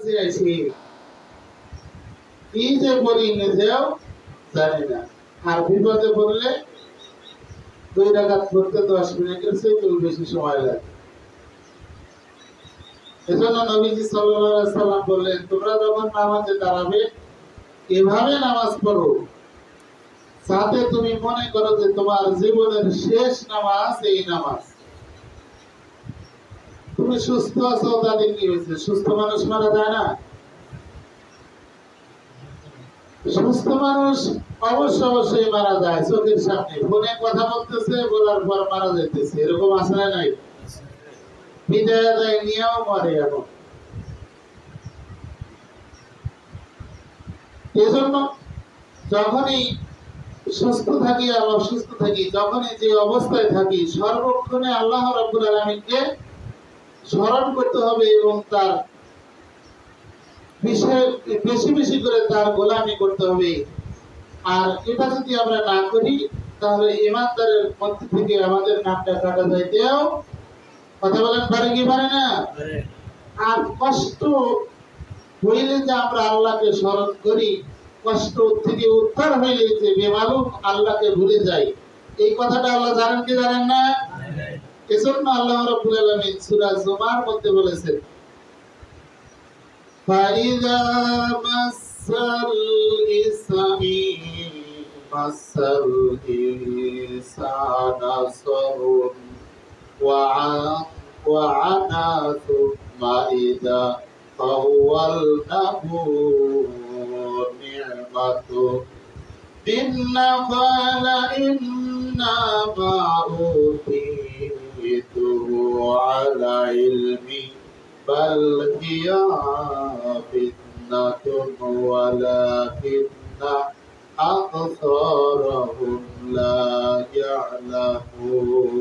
কাছে আসি কি যে করি নিজেও জানি না। আর বিপদে পড়লে 2 রাকাত পড়তে 10 মিনিটের চেয়ে বেশি সময় লাগে। এজন্য নবীজি সাল্লাল্লাহু আলাইহি সাল্লাম বললেন, তোমরা যখন নামাজে দাঁড়াবে এভাবে নামাজ পড়ো যাতে তুমি মনে করো যে তোমার জীবনের শেষ নামাজ এই নামাজ। তুমি সুস্থ আছো, তাদের কি হয়েছে? সুস্থ মানুষ মারা যায় না? সুস্থ মানুষ অবশ্যই মারা যায় চোখের সামনে, ফোনে কথা বলতেছে, বলার পর মারা যাইতেছে, এরকম আছে না নাই? বিদায় দেয় নিয়েও মরে। এখন এজন্য যখনই সুস্থ থাকি আর অসুস্থ থাকি, যখনই যে অবস্থায় থাকি, সর্বক্ষণে আল্লাহ রাব্বুল আলামিনকে স্মরণ করতে হবে এবং তার বিষয়ে বেশি বেশি করে তার গোলামি করতে হবে। আর এটা যদি আমরা না করি তাহলে ইমানদারের মধ্যে থেকে আমাদের নামটা কাটা যাইতেও, কথা বলেন, পারে কি পারে না? আর কষ্ট হইলে যে আমরা আল্লাহকে স্মরণ করি, কষ্ট থেকে উদ্ধার হইলে যে বেমালুম আল্লাহকে ভুলে যাই, এই কথাটা আল্লাহ জানেন কি জানেন না? এজন্য আল্লাহ রাব্বুল আলামিন সূরা জুমার মধ্যে বলেছেন, ফাইযা মাসাল ইনসানা সারুন ওয়া আনা থুম্মা ইযা ফাওয়ালনাহু নি'মাতু বিন্না ফালা ইন্না মা'উতিতু আলা ইলমি বাল হিয়া ফিতনাতুন ওয়ালাকিন্না আকসারহুম লা ইয়ালামুন।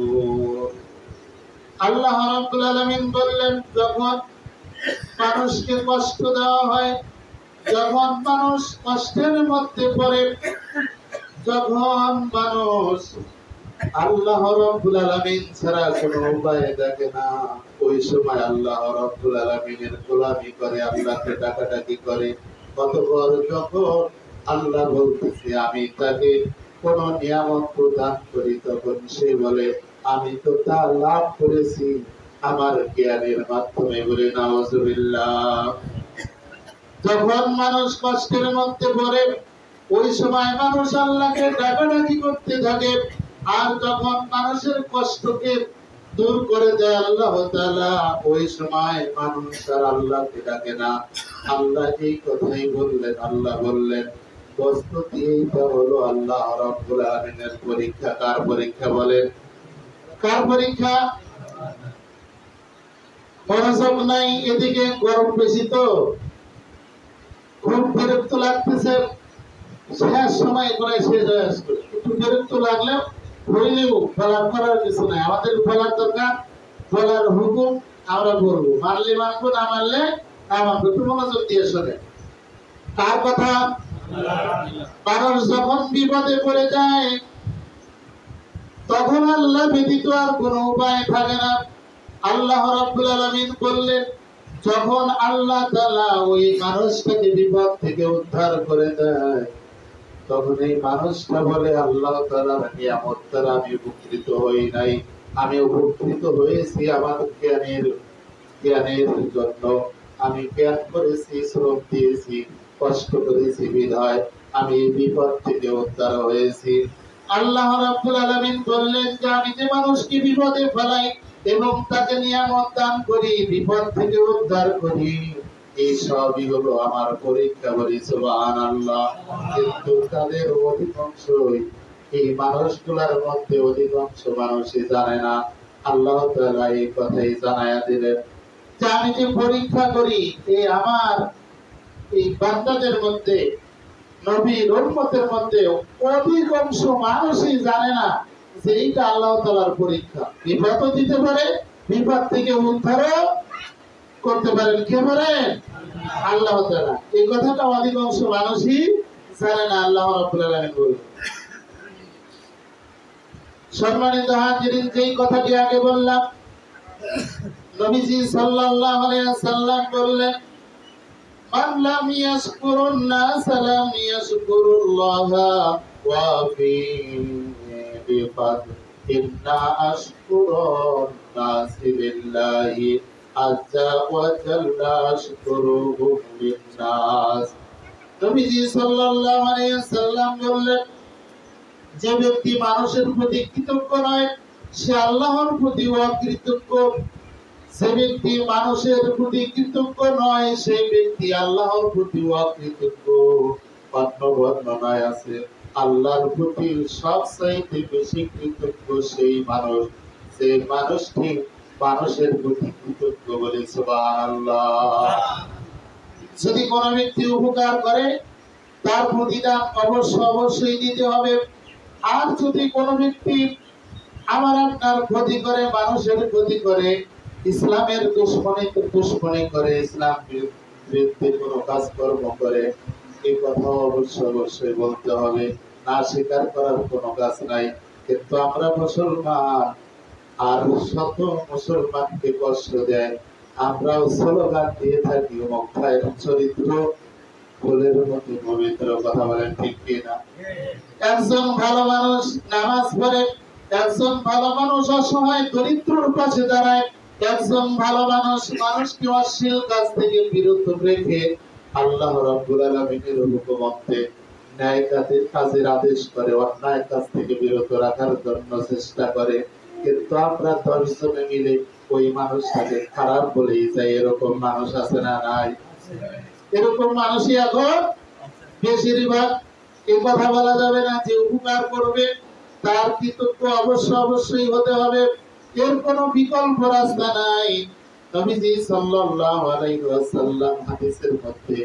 আল্লাহ রাব্বুল আলামিন বললেন, যখন মানুষকে কষ্ট দেওয়া হয়, যখন মানুষ কষ্টের মধ্যে পড়ে, যখন মানুষ আল্লাহ রাব্বুল আলামিন ছাড়া কোনো উপায় দেখে না, ওই সময় আল্লাহ রাব্বুল আলামিনের গোলামি করে, আল্লাহকে ডাকাডাকি করে। অতঃপর যখন আল্লাহ বলতেছে আমি তাকে কোন নিয়ামত প্রদান করি, তখন সে বলে আমি তো তা লাভ করেছি আমার জ্ঞানের মাধ্যমে। বলে নাউজুবিল্লাহ। যখন মানুষ কষ্টের মধ্যে পড়ে ওই সময় মানুষ আল্লাহকে ডাকাডাকি করতে থাকে। আর যখন মানুষের কষ্টকে দূর করে দেয় আল্লাহ তাআলা, ওই সময় মানুষ আর আল্লাহকে ডাকে না। আল্লাহ এই কথাই বললেন, আল্লাহ বললেন প্রস্তুতি এইটা হলো আল্লাহ রাব্বুল আলামিনের পরীক্ষা। কার পরীক্ষা বলেন? কার পরীক্ষা? মনোযোগ নাই, এদিকে গরম বেশি তো খুব বিরক্ত লাগতেছে, শেষ সময় করে শেষ হয়ে আসবে। একটু বিরক্ত লাগলে হইলেও বলার করার কিছু নাই, আমাদের বলার দরকার, বলার হুকুম আমরা বলবো, মানলে মানবো, না মানলে না মানবো। একটু মনোযোগ দিয়ে শোনে তার কথা। মানুষ যখন বিপদে পড়ে যায় তখন আল্লাহ ব্যতীত আর কোনো উপায় থাকে না। আল্লাহ রাব্বুল আলামিন বললেন, যখন আল্লাহ তাআলা ওই মানুষটাকে বিপদ থেকে উদ্ধার করে দেয়, তখন এই মানুষটা বলে আল্লাহ তাআলার নিয়ামত দ্বারা আমি উপকৃত হই নাই, আমি উপকৃত হয়েছি আমার জ্ঞানের জন্য। আমি জ্ঞান করেছি, শ্রম দিয়েছি, কষ্ট করেছি, বিধায় আমি এই বিপদ থেকে উদ্ধার হয়েছি। আল্লাহ রাব্বুল আলামিন বললেন যে আমি যে মানুষকে বিপদে ফেলাই এবং তাকে নিয়ামত দান করি, বিপদ থেকে উদ্ধার করি, এই সবই হলো আমার পরীক্ষা। বলি সুবহানাল্লাহ। কিন্তু তাদের অধিকাংশই, এই মানুষগুলোর মধ্যে অধিকাংশ মানুষই জানে না। আল্লাহ তাআলা এই কথাই জানায়া দিলেন যে আমি যে পরীক্ষা করি, এই আমার এই বান্দাদের মধ্যে, নবীর উম্মতের মধ্যে অধিকাংশ মানুষই জানে না যে এইটা আল্লাহ তাআলার পরীক্ষা। বিপদও দিতে পারে, বিপদ থেকে উদ্ধারও করতে পারেন কে পারেন? আল্লাহ তাআলা। এই কথাটা অধিকাংশ মানুষই জানে না। আল্লাহ রাব্বুল আলামিন বলেন। সম্মানিত হাজিরিন, যেই কথাটি আগে বললাম, নবীজি সাল্লাল্লাহু আলাইহি ওয়াসাল্লাম বললেন মান লাম ইয়াশকুরুন নাস লাম ইয়াশকুরুল্লাহ ওয়া ফি বিফাদ ইন্না আশকুরুন নাস লিল্লাহি আযজা ওয়া জাল্লা আশকুরুহুম লিন-নাস। নবীজি সাল্লাল্লাহু আলাইহি ওয়াসাল্লাম বললেন, যে ব্যক্তি মানুষের প্রতি কৃতজ্ঞ নয় সে আল্লাহর প্রতি অকৃতজ্ঞ। যে ব্যক্তি মানুষের প্রতি কৃতজ্ঞ নয় সেই ব্যক্তি আল্লাহর প্রতি অকৃতজ্ঞ। অন্য বর্ণনায় আছে আল্লাহর প্রতি সবচাইতে বেশি কৃতজ্ঞ সেই মানুষ যে মানুষটি মানুষের প্রতি কৃতজ্ঞ। বলে সুবহানাল্লাহ। যদি কোনো ব্যক্তি উপকার করে তার প্রতিদান অবশ্যই দিতে হবে। আর যদি কোনো ব্যক্তি আমার আপনার ক্ষতি করে, মানুষের ক্ষতি করে, ইসলামের দুশ্মনী করে, ইসলাম বিরুদ্ধে কোনো কাজকর্ম করে, এই কথা অবশ্যই বলতে হবে। না স্বীকার করার কোনো কাজ নাই। কিন্তু আমরা মুসলমান, আর শত মুসলমানকে কষ্ট দেয় আমরাও স্লোগান দিয়ে থাকি মক্কার চরিত্র ফুলের মতো পবিত্র। কথা বলেন ঠিক কিনা? একজন ভালো মানুষ নামাজ পড়ে, একজন ভালো মানুষ অসহায় দরিদ্রর পাশে দাঁড়ায়, একজন ভালো মানুষ মানুষকে অশ্লীল কাজ থেকে বিরত রেখে আল্লাহ রাব্বুল আলামিনের হুকুমতে ন্যায় কাজের আদেশ করে, অন্যায় কাজ থেকে বিরত রাখার জন্য চেষ্টা করে। কিন্তু আমরা 10 জনে মিলে ওই মানুষটাকে খারাপ বলেই যাই। এরকম মানুষ আছে না নাই? এরকম মানুষই এখন বেশিরভাগ। এই কথা বলা যাবে না যে উপকার করবে তার কৃতজ্ঞ অবশ্যই হতে হবে, এর কোনো বিকল্প রাস্তা নাই। নবীজি সাল্লাল্লাহু আলাইহি ওয়াসাল্লাম হাদিসের মধ্যে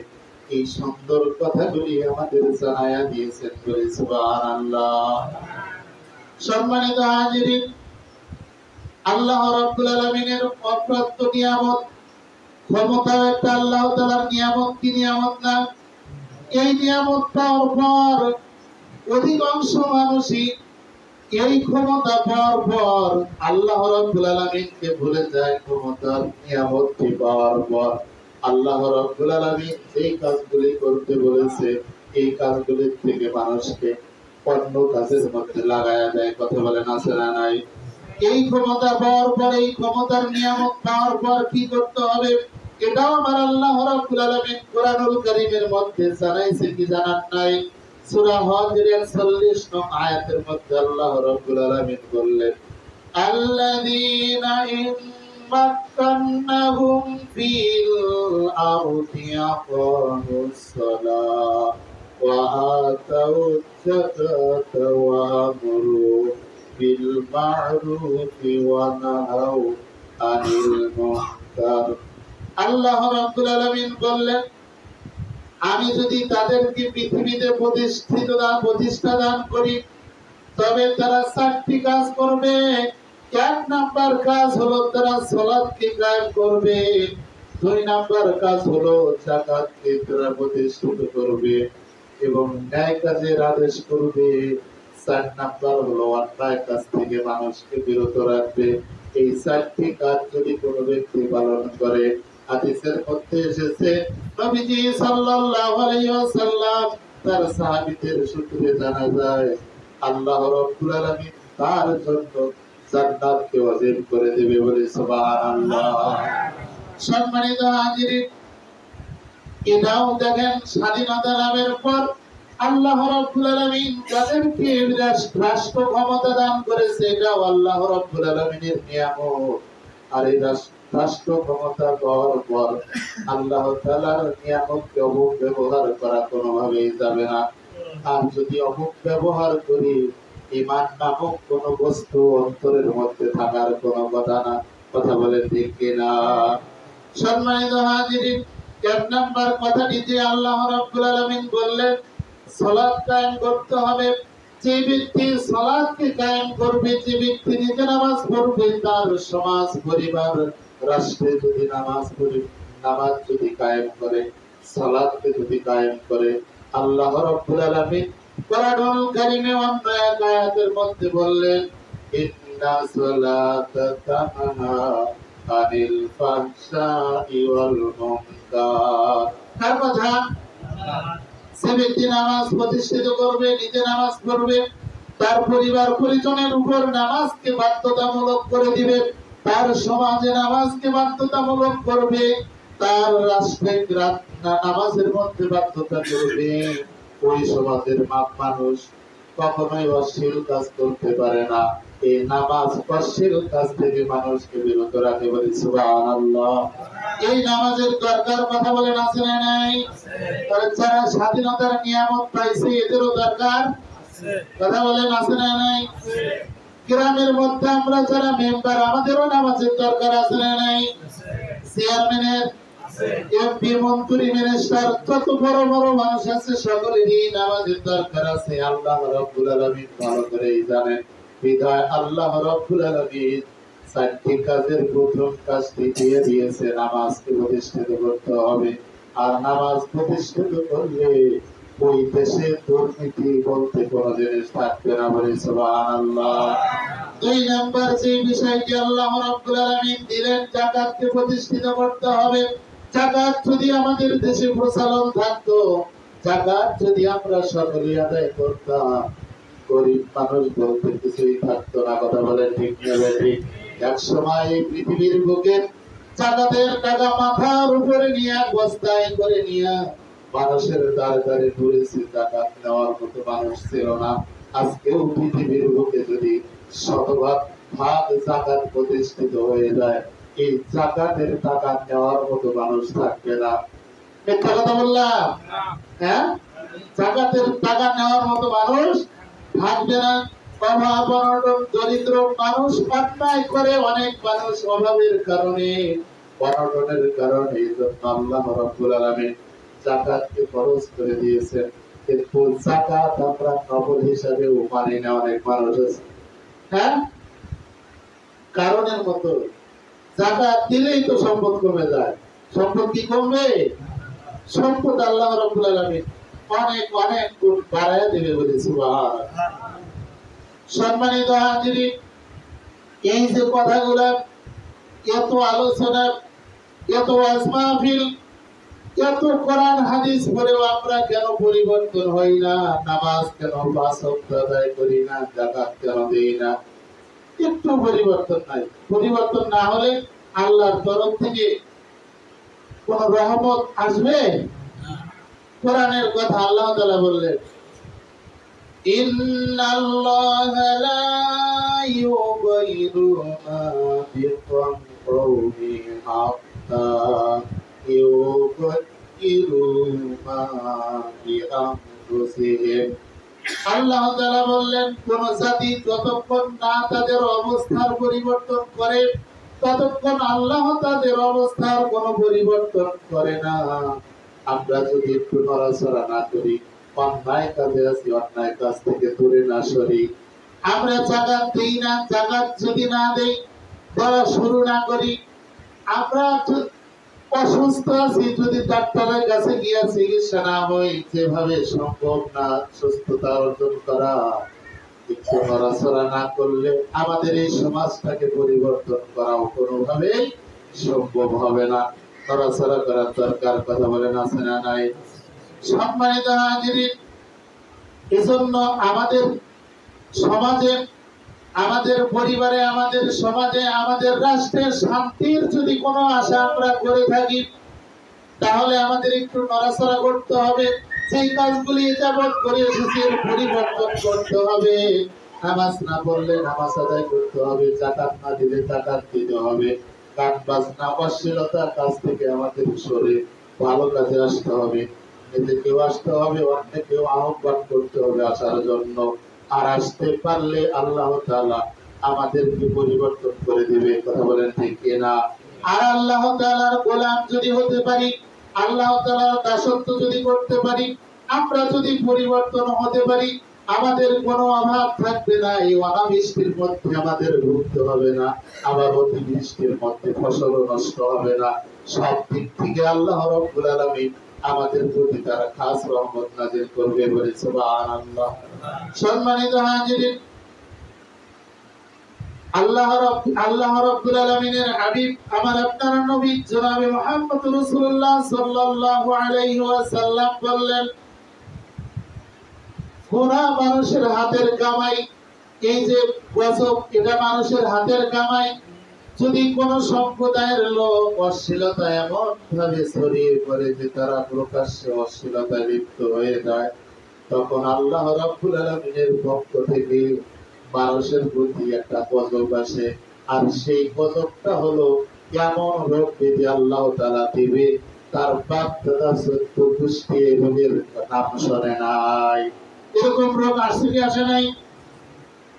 এই সুন্দর কথাগুলি আমাদের জানায়া দিয়েছেন। বলে সুবহানাল্লাহ। সম্মানিত হাজিরিন, আল্লাহ রাব্বুল আলামিনের অপ্রাপ্ত নিয়ামত ক্ষমতা একটা আল্লাহ তাআলার নিয়ামত। কি নিয়ামত না? এই নিয়ামত পাওয়ার পর অধিকাংশ মানুষই এই ক্ষমতা পাওয়ার পর আল্লাহ রাব্বুল আলামিনকে ভুলে যায়। ক্ষমতার নিয়ামতটি পাওয়ার পর আল্লাহ রাব্বুল আলামিন এই কাজগুলি করতে বলেছে, এই কাজগুলির থেকে মানুষকে অন্য কাজের মধ্যে লাগায়া দেয়। কথা বলেন আছে না নাই? এই ক্ষমতা পাওয়ার পর, এই ক্ষমতার নিয়ামত পাওয়ার পর কি করতে হবে এটাও আমার আল্লাহ রাব্বুল আলামিন কোরআনুল কারীমের মধ্যে জানাইছে। কি জানান নাই? সূরা হজের 40 নং আয়াতের মধ্যে আল্লাহ রাব্বুল আলামিন বললেন, আল্লাযীনা ইম্মাক্কান্নাহুম ফিল আরদি আকামুস সালাহ ওয়া আতাউজ যাকাতা ওয়া আমরু বিল মা'রুফি ওয়া নাহাউ আনিল মুনকার। আল্লাহ রাব্বুল আলামিন বললেন, আমি যদি তাদেরকে পৃথিবীতে প্রতিষ্ঠা দান করি তবে তারা 4টি কাজ করবে। 1 নাম্বার কাজ হলো তারা সালাতকে কায়েম করবে, 2 নাম্বার কাজ হলো যাকাতকে তারা প্রতিষ্ঠিত করবে এবং ন্যায় কাজের আদেশ করবে, 4 নাম্বার হলো অন্যায় কাজ থেকে মানুষকে বিরত রাখবে। এই 4টি কাজ যদি কোনো ব্যক্তি পালন করে, হাদিসের মধ্যে এসেছে নবীজি সাল্লাল্লাহু আলাইহি ওয়াসাল্লাম তার সাহাবীদের সূত্রে জানা যায় আল্লাহ রাব্বুল আলামিন তার জন্য জান্নাতকে ওয়াজিব করে দেবে। বলে সুবহানাল্লাহ। সম্মানিত হাজিরিন, এটাও দেখেন স্বাধীনতা লাভের পর আল্লাহ রাব্বুল আলামিন যাদেরকে রাষ্ট্র ক্ষমতা দান করেছে এটাও আল্লাহ রাব্বুল আলামিনের নিয়ামত। আর এই রাষ্ট্র ক্ষমতা পাওয়ার পর আল্লাহ তাআলার নিয়ামতকে অপব্যবহার করা কোনোভাবেই যাবে না। আর যদি অপব্যবহার করি, ঈমান নামক কোন বস্তু অন্তরের মধ্যে থাকার কোনো কথা না। কথা বলে ঠিক কিনা? সম্মানিত হাজিরিন, 1 নাম্বার কথাটি যে আল্লাহ রাব্বুল আলামিন বললেন সালাত কায়েম করতে হবে। যে ব্যক্তি সালাতকে কায়েম করবে, যে ব্যক্তি নিজে নামাজ পড়বে, তার সমাজ পরিবার রাষ্ট্রে যদি নামাজ যদি কায়েম করে, সালাতকে যদি কায়েম করে, আল্লাহ রাব্বুল আলামিন কোরআনুল কারীমে অন্য এক আয়াতের মধ্যে বললেন, ইন্না সালাতা তানহা আনিল ফাহশাই ওয়াল মুনকার। কারা? যে ব্যক্তি নামাজ প্রতিষ্ঠিত করবে, নিজে নামাজ পড়বে, তার পরিবার পরিজনের উপর নামাজকে বাধ্যতামূলক করে দিবে, তার সমাজে নামাজকে বাধ্যতামূলক করবে, তার রাষ্ট্রে নামাজের মধ্যে বাধ্যতা করবে, ওই সমাজের মানুষ কখনোই অশ্লীল কাজ করতে পারে না। এই নামাজ অশ্লীল কাজ থেকে মানুষকে বিরত রাখে। বলি সুবহানাল্লাহ। এই নামাজের দরকার কথা বলেন আছে না নাই? তাহলে যারা স্বাধীনতার নিয়ামত পাইছে এদেরও দরকার কথা বলেন আছে না নাই? গ্রামের মধ্যে আমরা যারা মেম্বার আমাদেরও নামাজের দরকার আছে না নাই? চেয়ারম্যানের, এমপি, মন্ত্রী, মিনিস্টার, যত বড় বড় মানুষ আছে সকলেরই নামাজের দরকার আছে। আল্লাহ রাব্বুল আলামিন ভালো করেই জানেন। বিধায় আল্লাহ রাব্বুল আলামিন চারটি কাজের প্রথম কাজটি দিয়ে দিয়েছে, নামাজকে প্রতিষ্ঠিত করতে হবে। আর নামাজ প্রতিষ্ঠিত করলে ওই দেশে দুর্নীতি বলতে কোনো জিনিস থাকবে না। বলি সুবহানাল্লাহ। দুই নাম্বার যে বিষয়টি আল্লাহ রাব্বুল আলামিন দিলেন, যাকাতকে প্রতিষ্ঠিত করতে হবে। যাকাত যদি আমাদের দেশে প্রচলন থাকতো, যাকাত যদি আমরা সকলে আদায় করতাম, গরিব মানুষ বলতে কিছুই থাকতো না। কথা বলেন ঠিক না ঠিক? এক সময় এই পৃথিবীর বুকে যাকাতের টাকা মাথার উপরে নিয়ে বস্তায় করে নিয়ে মানুষের দ্বারে দ্বারে ঘুরেছে, যাকাত নেওয়ার মতো মানুষ ছিল না। আজকেও পৃথিবীর বুকে যদি শতভাগ যাকাত প্রতিষ্ঠিত হয়ে যায়, এই যাকাতের টাকা নেওয়ার মতো মানুষ থাকবে না। মিথ্যা কথা বললাম? হ্যাঁ, যাকাতের টাকা নেওয়ার মতো মানুষ থাকবে না। অভাব অনটন দরিদ্র মানুষ অন্যায় করে, অনেক মানুষ অভাবের কারণে অনটনের কারণে আল্লাহ রাব্বুল আলামিন যাকাতকে ফরজ করে দিয়েছেন। কিন্তু যাকাত আমরা নফল হিসাবেও মানি না অনেক মানুষ আছে। হ্যাঁ, কারণের মতো যাকাত দিলেই তো সম্পদ কমে যায়। সম্পদ কি কমবে? সম্পদ আল্লাহ রাব্বুল আলামিন অনেক অনেক গুণ বাড়ায় দেবে। বলি সুবহানাল্লাহ। সম্মানিত হাজিরিন, এই যে কথাগুলো, এত আলোচনা, এত ওয়াজ মাহফিল, এত কোরআন হাদিস পড়েও আমরা কেন পরিবর্তন হই না? নামাজ কেন পাঁচ ওয়াক্ত আদায় করি না? যাকাত কেন দেই না? একটু পরিবর্তন নাই। পরিবর্তন না হলে আল্লাহর তরফ থেকে কোন রহমত আসবে? কোরআনের কথা আল্লাহ তাআলা বললেন, ইন্নাল্লাহা লা ইউগাইরু মা বিকওমিন হাত্তা ইউগাইরু মা বিআনফুসিহিম। আল্লাহ তাআলা বললেন, কোন জাতি যতক্ষণ না তাদের অবস্থার পরিবর্তন করে ততক্ষণ আল্লাহ তাদের অবস্থার কোনো পরিবর্তন করে না। আমরা যদি একটু নড়াচড়া না করি, অন্যায় কাজে আছি, অন্যায় কাজ থেকে দূরে না সরি, আমরা যাকাত দেই না, যাকাত যদি না দেই, দেওয়া শুরু না করি, আমরা অসুস্থ আছি, যদি ডাক্তারের কাছে গিয়ে চিকিৎসা না হই, যেভাবে সম্ভব না সুস্থতা অর্জন করা, একটু নড়াচড়া না করলে আমাদের এই সমাজটাকে পরিবর্তন করাও কোনোভাবেই সম্ভব হবে না। নড়াচড়া করার দরকার। কথা বলেন আছে না নাই? সম্মানিত হাজিরিন, এজন্য আমাদের সমাজে, আমাদের পরিবারে, আমাদের সমাজে, আমাদের রাষ্ট্রের শান্তির যদি কোনো আশা আমরা করে থাকি, তাহলে আমাদের একটু নড়াচড়া করতে হবে। সেই কাজগুলি যাবত করে এসেছি পরিবর্তন করতে হবে। নামাজ না পড়লে নামাজ আদায় করতে হবে, যাকাত না দিলে যাকাত দিতে হবে। গান বাজনা অশ্লীলতার কাজ থেকে আমাদের সরে ভালো কাজে আসতে হবে। নিজেকেও আসতে হবে, অন্যকেও আহ্বান করতে হবে আসার জন্য। আর আসতে পারলে আল্লাহ তাআলা আমাদেরকে পরিবর্তন করে দিবে। কথা বলেন ঠিক কিনা? আর আল্লাহ তাআলার গোলাম যদি হতে পারি, আল্লাহ তাআলার দাসত্ব যদি করতে পারি, আমরা যদি পরিবর্তন হতে পারি, আমাদের কোনো অভাব থাকবে না। এই অনাবৃষ্টির মধ্যে আমাদের ভুগতে হবে না, আবার অতিবৃষ্টির মধ্যে ফসলও নষ্ট হবে না। সব দিক থেকে আল্লাহ রাব্বুল আলামিন আমাদের প্রতি তারা খাস রহমত নাযিল করবে। বলে সুবহানাল্লাহ। সম্মানিত হাজিরিন, আল্লাহ রাব্বুল আলামিনের হাবিব আমার আপনার নবী জনাবে মুহাম্মদ রাসূলুল্লাহ সাল্লাল্লাহু আলাইহি ওয়াসাল্লাম বললেন, গুনাহ মানুষের হাতের কামাই। এই যে গজব, এটা মানুষের হাতের কামাই। যদি কোন সম্প্রদায়ের লোক অশ্লীলতা এমন ভাবে ছড়িয়ে পড়ে যে তারা প্রকাশ্যে অশ্লীলতায় লিপ্ত হয়ে যায়, তখন আল্লাহ রাব্বুল আলামিনের পক্ষ থেকে মানুষের প্রতি একটা গজব আসে। আর সেই গজবটা হলো এমন রোগ যদি আল্লাহ তাআলা দিবে, তার বাপ দাদা চোদ্দ গোষ্ঠী এই রোগের নাম শোনে নাই। এরকম রোগ আসছে কি আসে নাই?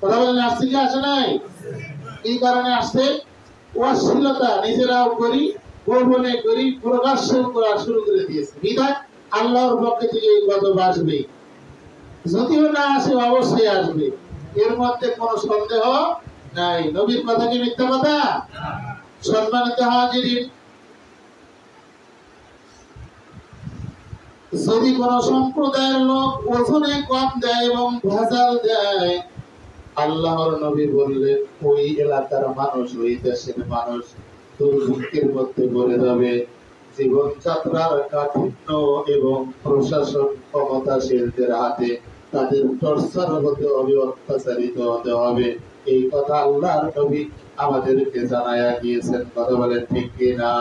কথা বলেন, আসছে কি আসে নাই? এই কারণে আসছে, অশ্লীলতা নিজেরাও করি, গোপনে করি, প্রকাশ্য করা শুরু করে দিয়েছে। বিধায় আল্লাহর পক্ষ থেকে এই গজব আসবে। যদিও না আসে, অবশ্যই আসবে, এর মধ্যে কোনো সন্দেহ নাই। নবীর কথা কি মিথ্যা কথা? সম্মানিত হাজিরিন, যদি কোন সম্প্রদায়ের লোক ওজনে কম দেয় এবং ভেজাল দেয়, আল্লাহর নবী বললেন ওই এলাকার মানুষ, ওই দেশের মানুষ দুর্ভিক্ষের মধ্যে পড়ে যাবে। জীবনযাত্রার কাঠিন্য এবং প্রশাসন ক্ষমতাশীলদের হাতে তাদের টর্চার হতে হবে, অত্যাচারিত হতে হবে। এই কথা আল্লাহর নবী আমাদেরকে জানায়া দিয়েছেন। কথা বলেন ঠিক কিনা?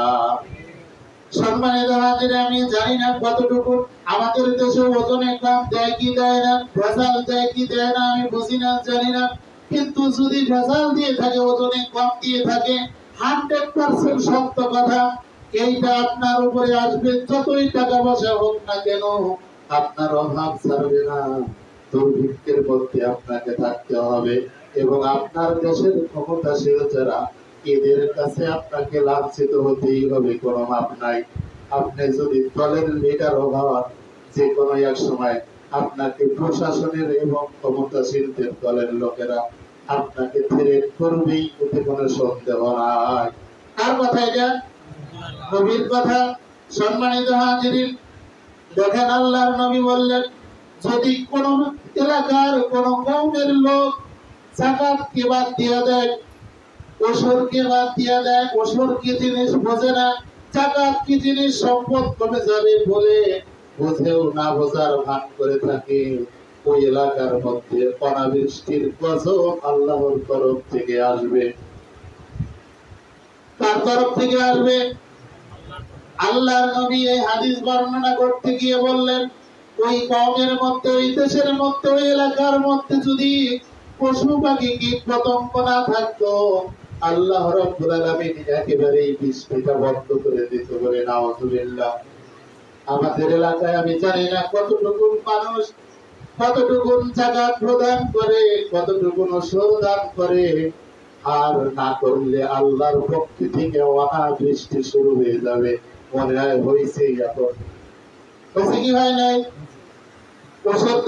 সম্মানিত হাজিরা, আমি জানি না কতটুকু আমাদের দেশে ওজনে কম দেয় কি দেয় না, ভেজাল দেয় কি দেয় না, আমি বুঝি না, জানি না। কিন্তু যদি ভেজাল দিয়ে থাকে, ওজনে কম দিয়ে থাকে, 100% সত্য কথা, এইটা আপনার উপরে আসবে। যতই টাকা পয়সা হোক না কেন, আপনার অভাব ছাড়বে না। দুর্ভিক্ষের মধ্যে আপনাকে থাকতে হবে এবং আপনার দেশের ক্ষমতাশীল যারা, এদের কাছে আপনাকে লাঞ্ছিত হতেই হবে, কোনো মাপ নাই। আপনি যদি দলের লিডার হন, যে কোনো এক সময় আপনাকে প্রশাসনের এবং ক্ষমতাশীলদের দলের লোকেরা আপনাকে থ্রেট করবেই, এতে কোনো সন্দেহ নাই। কার কথা এটা? নবীর কথা। সম্মানিত হাজিরিন, দেখেন আল্লাহর নবী বললেন, যদি কোন এলাকার কোন কওমের লোক যাকাতকে বাদ দিয়ে দেয়, ওসরকে বাদ দিয়ে দেয়, ওসর কি জিনিস বোঝে না, যাকাত কি জিনিস, সম্পদ কমে যাবে বলে বুঝেও না বোঝার ভান করে থাকে, ওই এলাকার মধ্যে অনাবৃষ্টির গজব আল্লাহর তরফ থেকে আসবে। কার তরফ থেকে আসবে? আল্লাহর নবী এই হাদিস বর্ণনা করতে গিয়ে বললেন, ওই কওমের মধ্যে, ওই দেশের মধ্যে, ওই এলাকার মধ্যে যদি পশু পাখি কীট পতঙ্গ না থাকতো, আল্লাহ রাব্বুল আলামিন একেবারেই বৃষ্টিটা বন্ধ করে দিত। বলে নাউযুবিল্লাহ। আমাদের এলাকায় আমি জানি না কতটুকু মানুষ কতটুকু যাকাত প্রদান করে, কতটুকু ওসর দান করে, আর না করলে আল্লাহর পক্ষ থেকে অনাবৃষ্টি শুরু হয়ে যাবে। মনে হয় হয়েছে, এখন হয়েছে কি হয় নাই? ওসর